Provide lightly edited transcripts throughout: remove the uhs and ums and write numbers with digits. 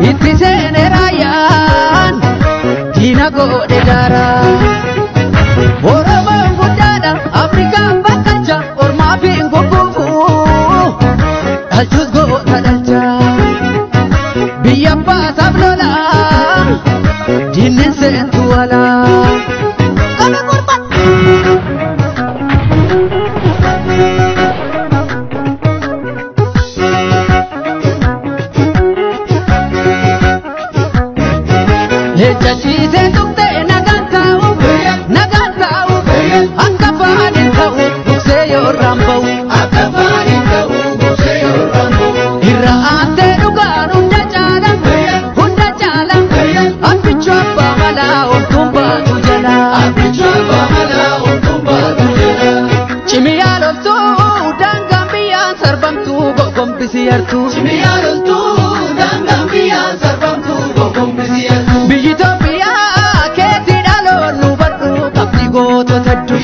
itti seene raayyaan diina godhe daara. Oromoon guddaadha Afrikaan bakkalcha ormaa fi ngoggofu dhalchus goota dhalcha. Biyya baasaaf lola diinnin seentu wala. Ejjasiisee tuqxee nagaan taa'u akka faaniin ta'u buksee yoorraan ba'u irra aantee dhugaan hunda caala abbichuu abbaa malaa oltuun baatu jala cimiyaa loltuu daangaan biyyaan sarbamtuu gogombisi yartuu biyyi Itoophiyaa keetti dhaloon nu badhu qabdi gootota hedduu.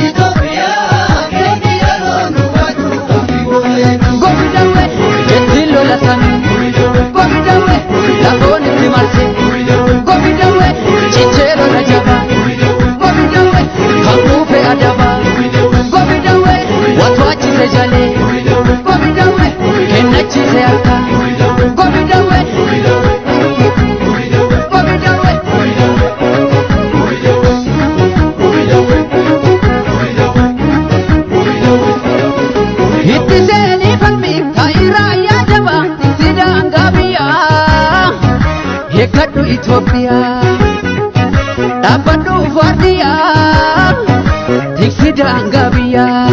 Gobi dawwe jetti lolatan gobi dawwe lafoon itti marse gobi dawwe cichee lola jaba gobi dawwe kan kuufe adaba gobi dawwe watwaachise jalee gobi dawwe kennachiise harka gobi dawwe. Itti seeni falmi kaayiraa yaadaba tiksidaan gaabiyaa eeggadhu Itoophiyaa dhaabbadhu faardiyaa tiksidaan gaabiyaa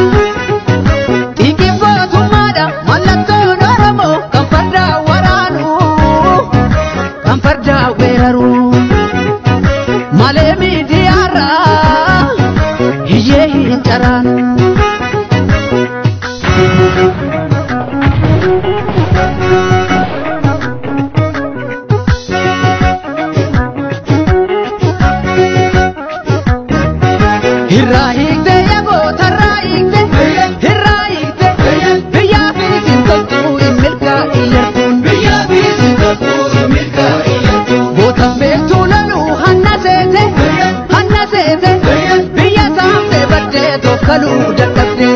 xiqqeeffootummaadha mallattoon Oromoo kan fardaa waraanu kan fardaa weeraru malee miidiyaarraa hiyyee hin caraanu. Hirraayikte yagoota hirraayikte biyyaa fi sinqaltuu hin milkaa'iyyaatuun gootan beektuu loluu hanna seete biyya saamtee baddee tokkaluu dadhabde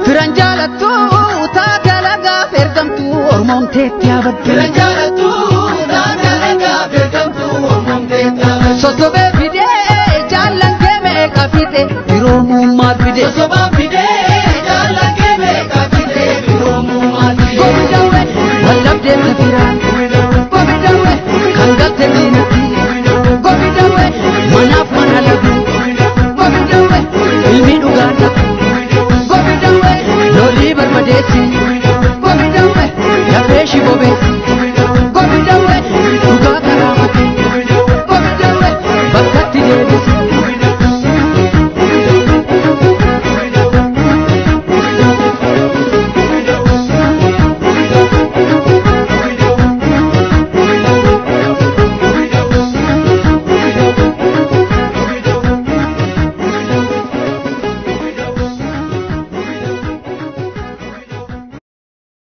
firan jaalattuu taata lagaaf ergamtuu ormoomteetti yaabadde sosobee fidee jaallan keemee kafite biroomummaa fide gobi dawwe wallabdee kafiraan gobi dawwe kan galte diinatti gobi dawwe manaaf mana lagu gobi dawwe ilmi dhugaan dhabu gobi dawwe lolii barbadeessi gobi dawwe lafee shibobeessi.